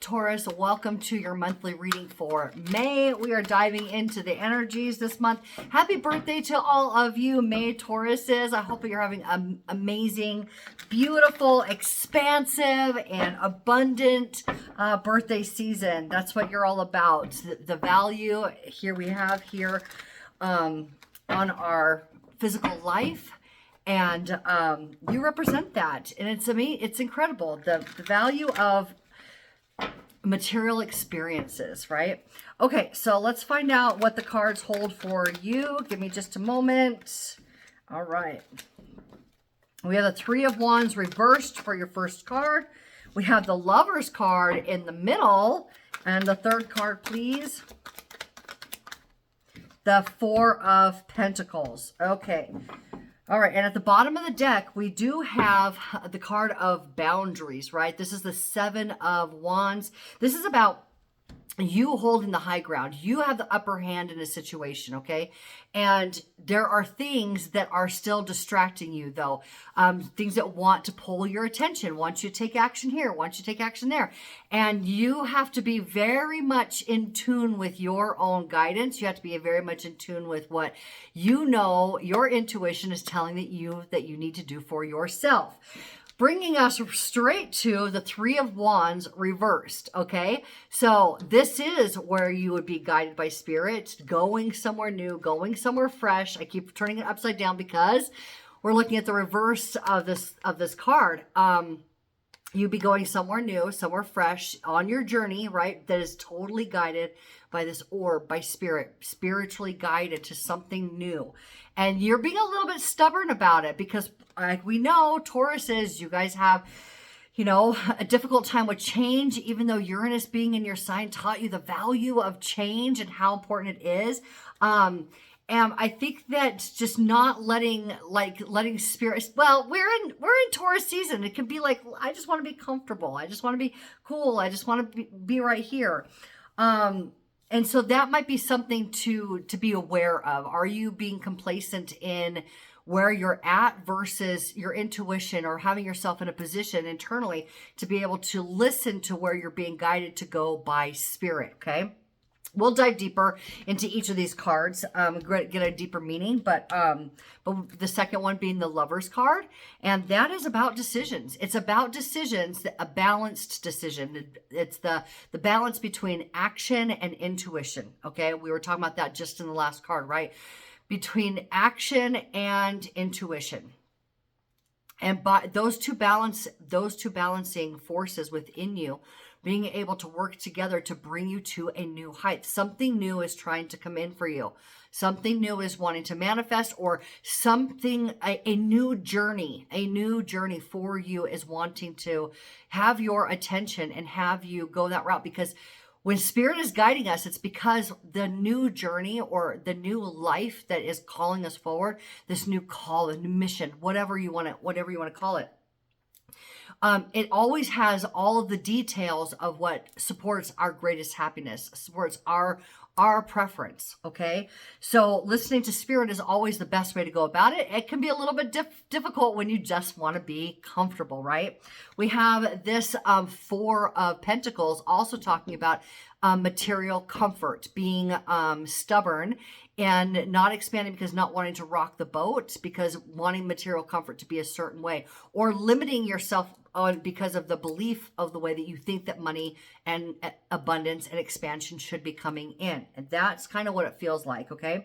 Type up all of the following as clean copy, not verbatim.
Taurus, welcome to your monthly reading for May. We are diving into the energies this month. Happy birthday to all of you May Tauruses. I hope you're having an amazing, beautiful, expansive, and abundant birthday season. That's what you're all about. The value here we have here on our physical life. And you represent that. And it's incredible. The value of material experiences, right? Okay, so let's find out what the cards hold for you. Give me just a moment. All right. We have the Three of Wands reversed for your first card. We have the Lover's card in the middle. And the third card, please. The Four of Pentacles. Okay. All right, and at the bottom of the deck, we do have the card of boundaries, right? This is the Seven of Wands. This is about you holding the high ground. You have the upper hand in a situation, okay? And there are things that are still distracting you, though. Things that want to pull your attention, want you to take action here, want you to take action there. And you have to be very much in tune with your own guidance. You have to be very much in tune with what you know your intuition is telling that you need to do for yourself. Bringing us straight to the Three of Wands reversed, okay? So this is where you would be guided by spirit, going somewhere new, going somewhere fresh. I keep turning it upside down because we're looking at the reverse of this card. You'd be going somewhere new, somewhere fresh on your journey, right? That is totally guided by this orb, by spirit, spiritually guided to something new. And you're being a little bit stubborn about it because, like we know, Tauruses, you guys have, a difficult time with change, even though Uranus being in your sign taught you the value of change and how important it is. And I think that just not letting spirit, well, we're in Taurus season. It can be like, I just want to be comfortable. I just want to be cool. I just want to be right here. And so that might be something to be aware of. Are you being complacent in where you're at versus your intuition, or having yourself in a position internally to be able to listen to where you're being guided to go by spirit, okay? We'll dive deeper into each of these cards, get a deeper meaning, but the second one being the Lover's card, and that is about decisions. It's about decisions, a balanced decision. It's the balance between action and intuition, okay? We were talking about that just in the last card, right? Between action and intuition. And by those two balancing forces within you, being able to work together to bring you to a new height. Something new is trying to come in for you. Something new is wanting to manifest, or a new journey for you is wanting to have your attention and have you go that route. Because when spirit is guiding us, it's because the new journey or the new life that is calling us forward, this new call, a new mission, whatever you want to call it. It always has all of the details of what supports our greatest happiness, supports our preference, okay? So listening to spirit is always the best way to go about it. It can be a little bit difficult when you just want to be comfortable, right? We have this Four of Pentacles also talking about material comfort, being stubborn and not expanding because not wanting to rock the boat, because wanting material comfort to be a certain way, or limiting yourself on because of the belief of the way that you think that money and abundance and expansion should be coming in. And that's kind of what it feels like, okay?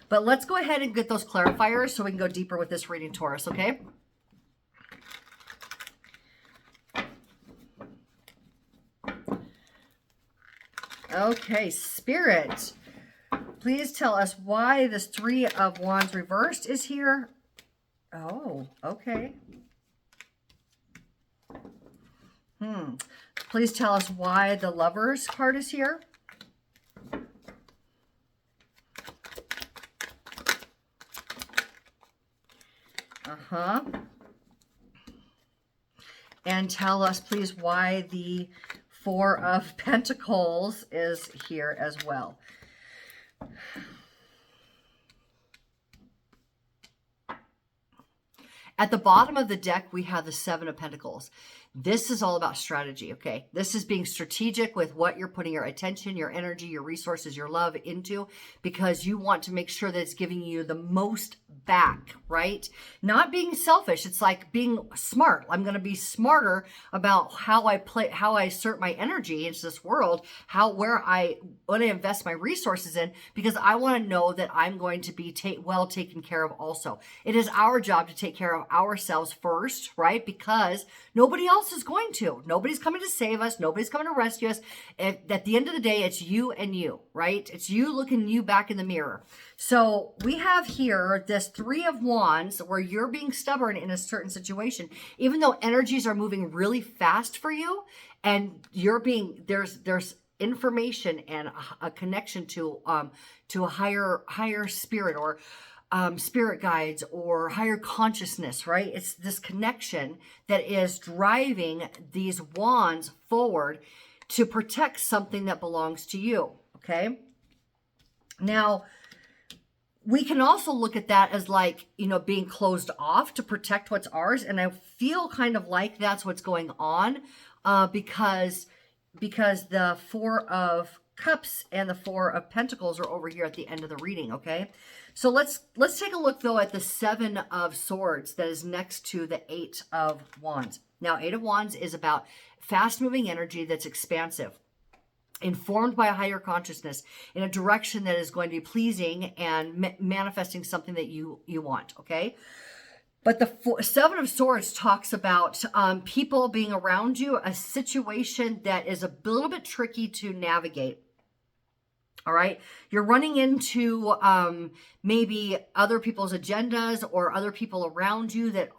But let's go ahead and get those clarifiers so we can go deeper with this reading, Taurus, okay? Okay, Spirit, please tell us why this Three of Wands reversed is here. Oh, okay. Please tell us why the Lover's card is here. And tell us, please, why the Four of Pentacles is here as well. At the bottom of the deck, we have the Seven of Pentacles. This is all about strategy, okay? This is being strategic with what you're putting your attention, your energy, your resources, your love into, because you want to make sure that it's giving you the most back, right? Not being selfish. It's like being smart. I'm going to be smarter about how I assert my energy into this world, what I invest my resources in, because I want to know that I'm going to be well taken care of also. It is our job to take care of ourselves first, right? Because nobody else is going to. Nobody's coming to save us. Nobody's coming to rescue us. At the end of the day, it's you and you, right? It's you looking you back in the mirror. So we have here this Three of Wands where you're being stubborn in a certain situation, even though energies are moving really fast for you, and there's information and a connection to a higher spirit, or spirit guides, or higher consciousness, right? It's this connection that is driving these wands forward to protect something that belongs to you, okay? Now, we can also look at that as like, being closed off to protect what's ours. And I feel kind of like that's what's going on, because the Four of Cups and the Four of Pentacles are over here at the end of the reading, okay? So let's take a look, though, at the Seven of Swords that is next to the Eight of Wands. Now, Eight of Wands is about fast-moving energy that's expansive, informed by a higher consciousness in a direction that is going to be pleasing and manifesting something that you want, okay? But the Seven of Swords talks about people being around you, a situation that is a little bit tricky to navigate. All right. You're running into maybe other people's agendas or other people around you that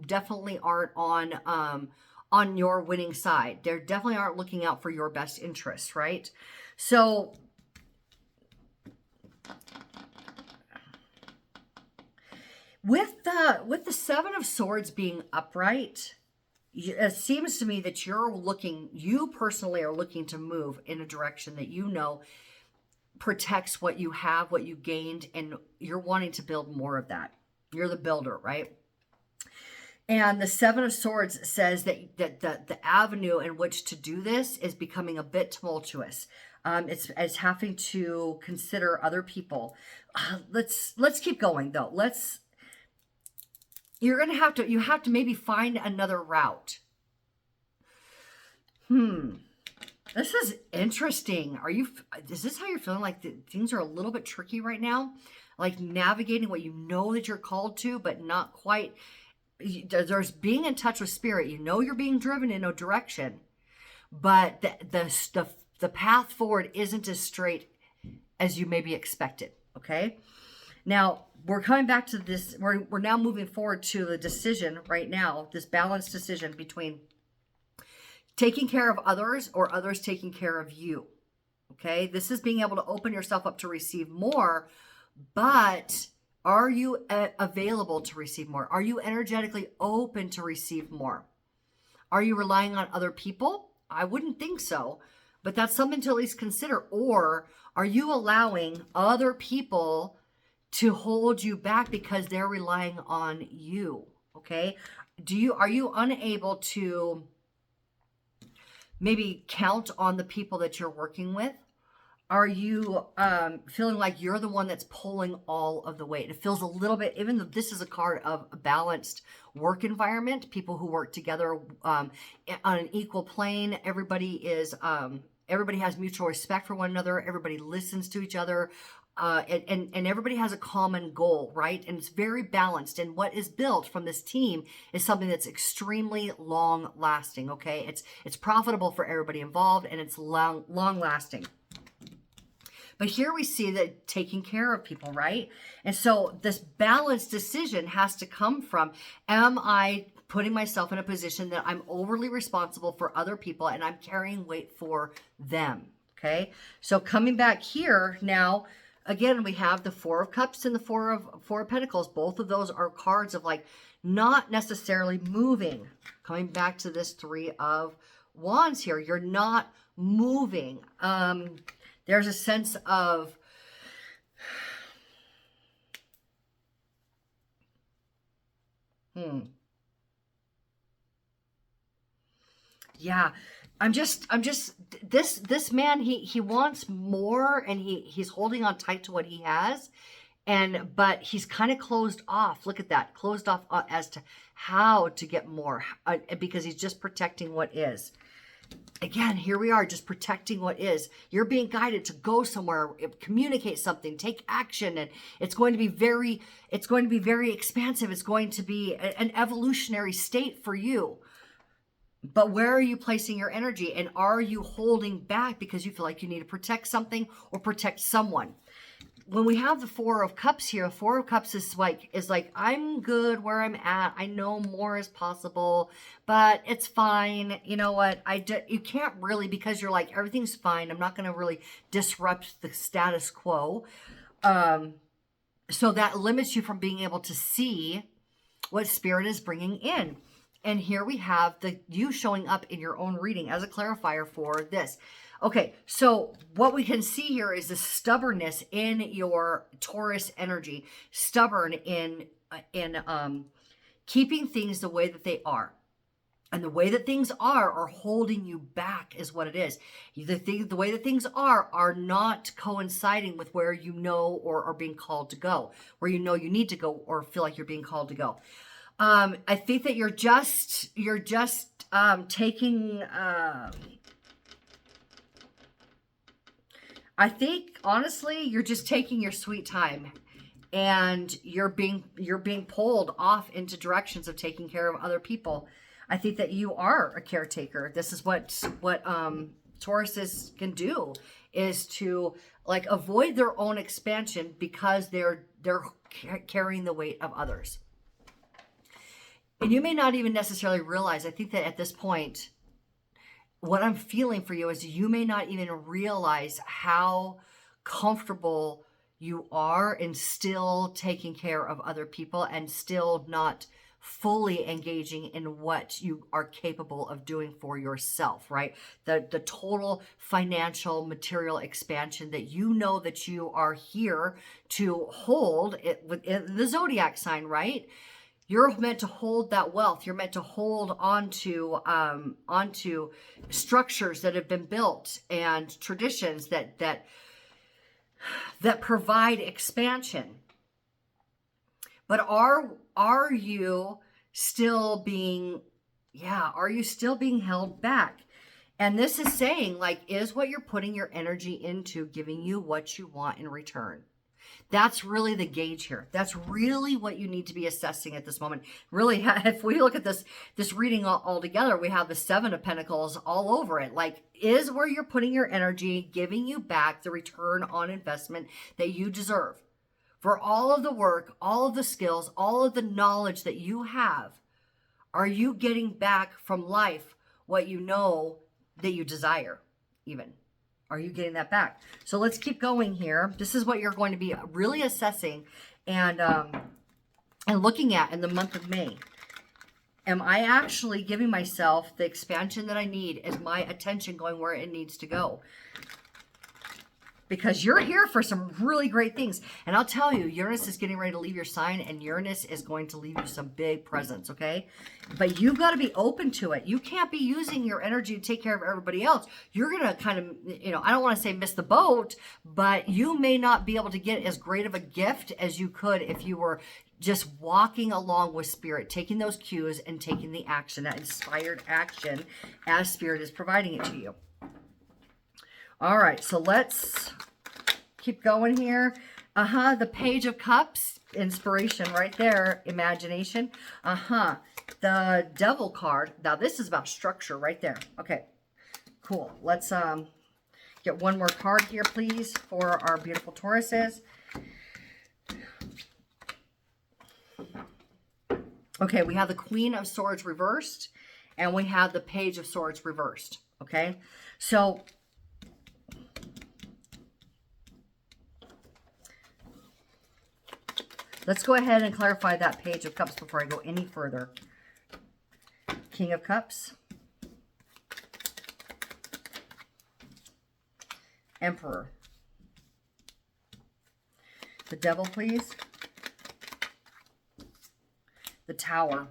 definitely aren't on your winning side. They definitely aren't looking out for your best interests, right? So with the Seven of Swords being upright, it seems to me that you personally are looking to move in a direction that protects what you have, what you gained, and you're wanting to build more of that. You're the builder, right? And the Seven of Swords says that the avenue in which to do this is becoming a bit tumultuous. It's having to consider other people. Let's keep going, though. You have to maybe find another route. This is interesting. Is this how you're feeling? Like things are a little bit tricky right now? Like navigating what you know that you're called to, but not quite. There's being in touch with spirit. You're being driven in a direction, but the path forward isn't as straight as you maybe expected, okay? Now, we're coming back to this. We're now moving forward to the decision right now, this balanced decision between taking care of others or others taking care of you, okay? This is being able to open yourself up to receive more, but are you available to receive more? Are you energetically open to receive more? Are you relying on other people? I wouldn't think so, but that's something to at least consider. Or are you allowing other people to hold you back because they're relying on you, okay? Are you unable to maybe count on the people that you're working with? Are you feeling like you're the one that's pulling all of the weight? It feels a little bit, even though this is a card of a balanced work environment, people who work together on an equal plane. Everybody has mutual respect for one another. Everybody listens to each other. And everybody has a common goal, right? And it's very balanced. And what is built from this team is something that's extremely long lasting, okay? It's profitable for everybody involved, and it's long lasting. But here we see that taking care of people, right? And so this balanced decision has to come from, am I putting myself in a position that I'm overly responsible for other people and I'm carrying weight for them, okay? So coming back here now, again, we have the Four of Cups and the Four of Pentacles. Both of those are cards of like not necessarily moving. Coming back to this Three of Wands here, you're not moving. There's a sense of Yeah. This man, he wants more, and he's holding on tight to what he has. But he's kind of closed off. Look at that. Closed off as to how to get more, because he's just protecting what is. Again, here we are, just protecting what is. You're being guided to go somewhere, communicate something, take action, and it's going to be very expansive. It's going to be an evolutionary state for you. But where are you placing your energy? And are you holding back because you feel like you need to protect something or protect someone? When we have the Four of Cups here, Four of Cups is like I'm good where I'm at. I know more is possible, but it's fine. You know what? You can't really, because you're like, everything's fine. I'm not going to really disrupt the status quo. So that limits you from being able to see what Spirit is bringing in. And here we have you showing up in your own reading as a clarifier for this. Okay, so what we can see here is the stubbornness in your Taurus energy, stubborn in keeping things the way that they are. And the way that things are holding you back is what it is. The way that things are not coinciding with where you know or are being called to go, where you know you need to go or feel like you're being called to go. I think that you're just taking... I think, honestly, you're just taking your sweet time, and you're being pulled off into directions of taking care of other people. I think that you are a caretaker. This is what Tauruses can do, is to like avoid their own expansion because they're carrying the weight of others. And you may not even necessarily realize, I think that at this point, what I'm feeling for you is you may not even realize how comfortable you are in still taking care of other people and still not fully engaging in what you are capable of doing for yourself, right? The total financial material expansion that you know that you are here to hold it within the zodiac sign, right? You're meant to hold that wealth. You're meant to hold onto structures that have been built and traditions that provide expansion. But are you still being held back? And this is saying, like, is what you're putting your energy into giving you what you want in return? That's really the gauge here. That's really what you need to be assessing at this moment. Really, if we look at this reading all together, we have the Seven of Pentacles all over it. Like, is where you're putting your energy giving you back the return on investment that you deserve? For all of the work, all of the skills, all of the knowledge that you have, are you getting back from life what you know that you desire even? Are you getting that back? So let's keep going here. This is what you're going to be really assessing and looking at in the month of May. Am I actually giving myself the expansion that I need? Is my attention going where it needs to go? Because you're here for some really great things. And I'll tell you, Uranus is getting ready to leave your sign, and Uranus is going to leave you some big presents, okay? But you've got to be open to it. You can't be using your energy to take care of everybody else. You're going to kind of, I don't want to say miss the boat, but you may not be able to get as great of a gift as you could if you were just walking along with Spirit, taking those cues and taking the action, that inspired action as Spirit is providing it to you. All right, so let's keep going here. The Page of Cups, inspiration right there, imagination. The Devil card. Now, this is about structure right there. Okay, cool. Let's get one more card here, please, for our beautiful Tauruses. Okay, we have the Queen of Swords reversed, and we have the Page of Swords reversed. Okay, so let's go ahead and clarify that Page of Cups before I go any further. King of Cups. Emperor. The Devil, please. The Tower.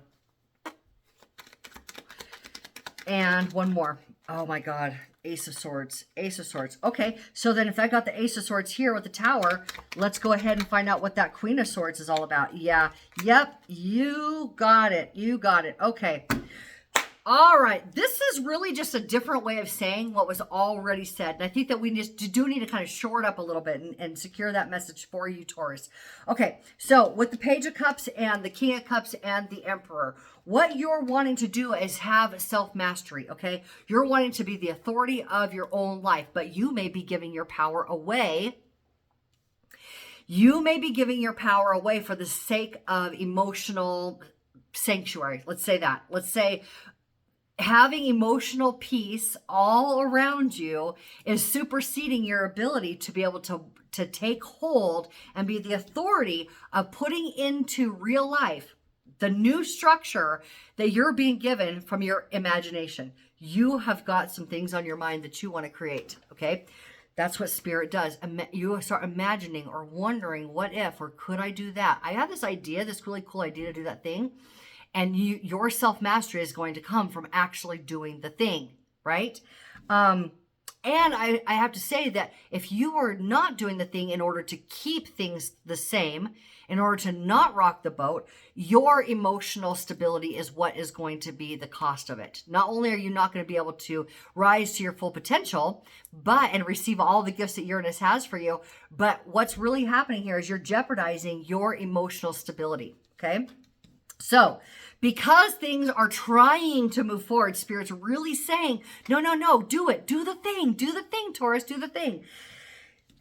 And one more. Oh my God. Ace of Swords. Ace of Swords. Okay, so then if I got the Ace of Swords here with the Tower, let's go ahead and find out what that Queen of Swords is all about. Yeah. Yep. You got it. You got it. Okay. All right. This is really just a different way of saying what was already said. And I think that we just do need to kind of shore it up a little bit and secure that message for you, Taurus. Okay. So with the Page of Cups and the King of Cups and the Emperor, what you're wanting to do is have self-mastery, okay? You're wanting to be the authority of your own life, but you may be giving your power away. You may be giving your power away for the sake of emotional sanctuary. Let's say that. Let's say having emotional peace all around you is superseding your ability to be able to take hold and be the authority of putting into real life the new structure that you're being given from your imagination. You have got some things on your mind that you want to create, okay? That's what spirit does. You start imagining or wondering, what if, or could I do that? I have this idea, this really cool idea to do that thing. And your self-mastery is going to come from actually doing the thing, right? And I have to say that if you are not doing the thing in order to keep things the same, in order to not rock the boat, your emotional stability is what is going to be the cost of it. Not only are you not going to be able to rise to your full potential, and receive all the gifts that Uranus has for you, but what's really happening here is you're jeopardizing your emotional stability, okay? So, because things are trying to move forward, Spirit's really saying, no, no, no, do it. Do the thing, Taurus, do the thing.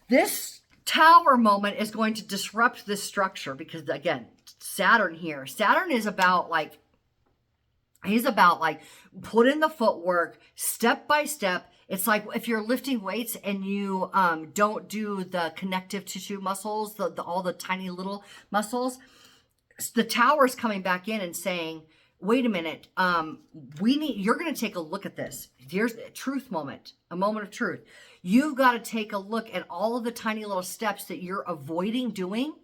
This Tower moment is going to disrupt this structure because, again, Saturn here. Saturn is about he's about put in the footwork, step by step. It's like if you're lifting weights and you don't do the connective tissue muscles, all the tiny little muscles. The Tower's coming back in and saying, wait a minute, you're going to take a look at this. Here's a truth moment, a moment of truth. You've got to take a look at all of the tiny little steps that you're avoiding doing,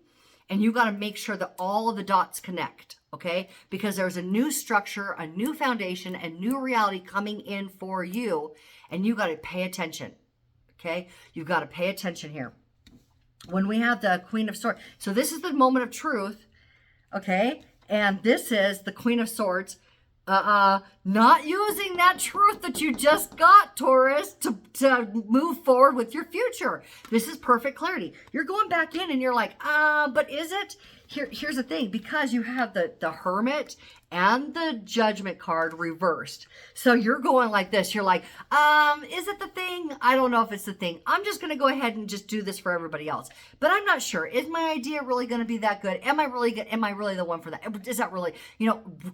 and you've got to make sure that all of the dots connect, okay? Because there's a new structure, a new foundation, a new reality coming in for you, and you got to pay attention, okay? You've got to pay attention here. When we have the Queen of Swords, so this is the moment of truth. Okay, and this is the Queen of Swords, not using that truth that you just got, Taurus, to move forward with your future. This is perfect clarity. You're going back in and you're like, but is it? Here's the thing, because you have the Hermit and the Judgment card reversed. So you're going like this. You're like, is it the thing? I don't know if it's the thing. I'm just going to go ahead and just do this for everybody else. But I'm not sure. Is my idea really going to be that good? Am I really good? Am I really the one for that? Is that really,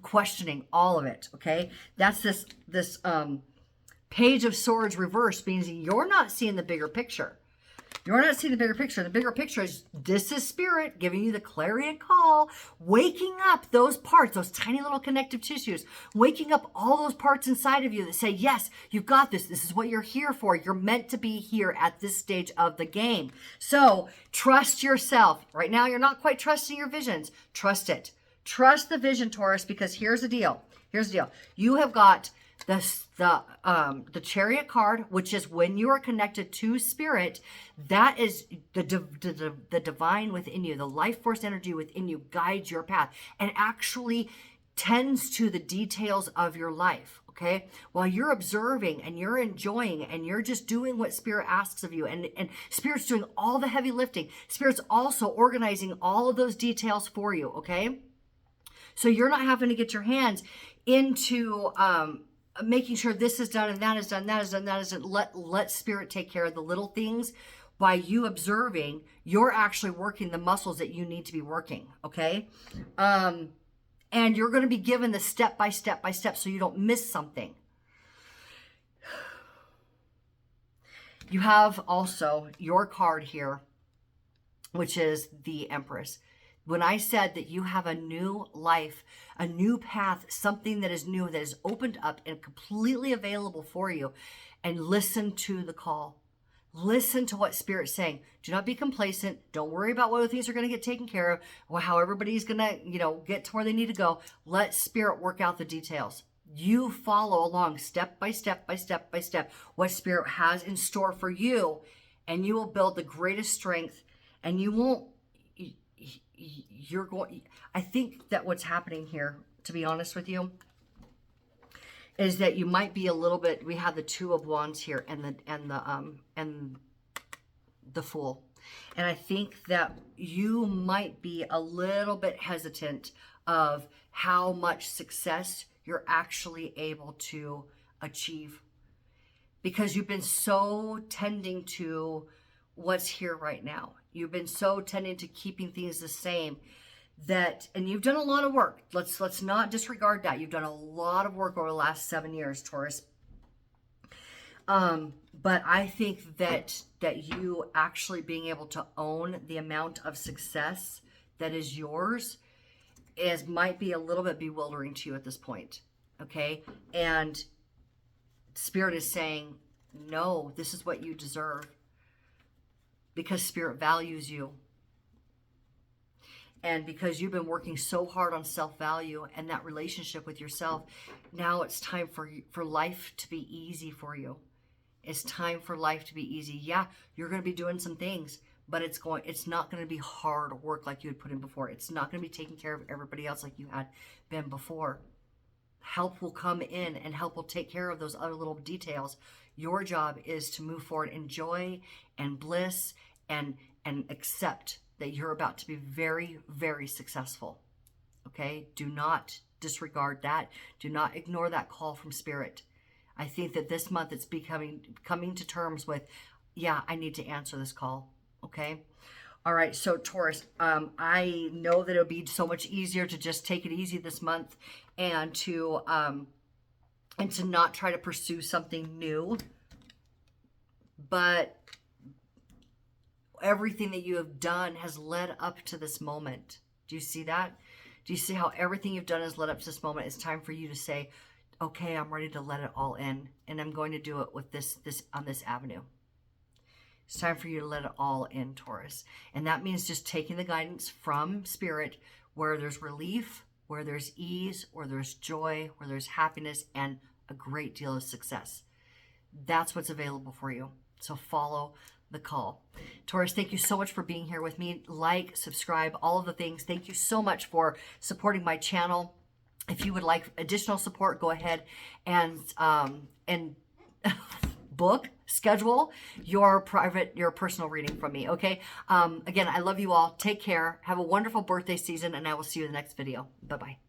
questioning all of it, okay? That's this Page of Swords reversed, means you're not seeing the bigger picture. You're not seeing the bigger picture. The bigger picture is this is Spirit giving you the clarion call, waking up those parts, those tiny little connective tissues, waking up all those parts inside of you that say, yes, you've got this. This is what you're here for. You're meant to be here at this stage of the game. So trust yourself. Right now, you're not quite trusting your visions. Trust it. Trust the vision, Taurus, because here's the deal. Here's the deal. You have got the Chariot card, which is when you are connected to Spirit, that is the divine within you, the life force energy within you guides your path and actually tends to the details of your life. Okay, while you're observing and you're enjoying and you're just doing what Spirit asks of you, and Spirit's doing all the heavy lifting. Spirit's also organizing all of those details for you. Okay, so you're not having to get your hands into making sure this is done and that is done, that is done, that is done. Let Spirit take care of the little things. By you observing, you're actually working the muscles that you need to be working, okay? And you're going to be given the step by step by step so you don't miss something. You have also your card here, which is the Empress. When I said that you have a new life, a new path, something that is new, that is opened up and completely available for you, and listen to the call. Listen to what Spirit's saying. Do not be complacent. Don't worry about whether things are going to get taken care of or how everybody's going to, get to where they need to go. Let Spirit work out the details. You follow along step by step by step by step what Spirit has in store for you, and you will build the greatest strength, and you won't, you're going, I think that what's happening here, to be honest with you, is that you might be a little bit, we have the Two of Wands here and the Fool. And I think that you might be a little bit hesitant of how much success you're actually able to achieve, because you've been so tending to what's here right now. You've been so tending to keeping things the same that, and you've done a lot of work. Let's not disregard that. You've done a lot of work over the last 7 years, Taurus. But I think that you actually being able to own the amount of success that is yours might be a little bit bewildering to you at this point. Okay. And Spirit is saying, no, this is what you deserve, because Spirit values you. And because you've been working so hard on self-value and that relationship with yourself, now it's time for life to be easy for you. It's time for life to be easy. Yeah, you're going to be doing some things, but it's not going to be hard work like you had put in before. It's not going to be taking care of everybody else like you had been before. Help will come in, and help will take care of those other little details. Your job is to move forward in joy and bliss and accept that you're about to be very, very successful. Okay? Do not disregard that. Do not ignore that call from Spirit. I think that this month it's coming to terms with, yeah, I need to answer this call. Okay? All right, so Taurus, I know that it'll be so much easier to just take it easy this month and to not try to pursue something new. But everything that you have done has led up to this moment. Do you see that? Do you see how everything you've done has led up to this moment? It's time for you to say, okay, I'm ready to let it all in, and I'm going to do it with this on this avenue. It's time for you to let it all in, Taurus. And that means just taking the guidance from Spirit, where there's relief, where there's ease, where there's joy, where there's happiness, and a great deal of success. That's what's available for you. So follow the call. Taurus, thank you so much for being here with me. Like, subscribe, all of the things. Thank you so much for supporting my channel. If you would like additional support, go ahead and schedule your personal reading from me. Okay. Again, I love you all. Take care. Have a wonderful birthday season, and I will see you in the next video. Bye-bye.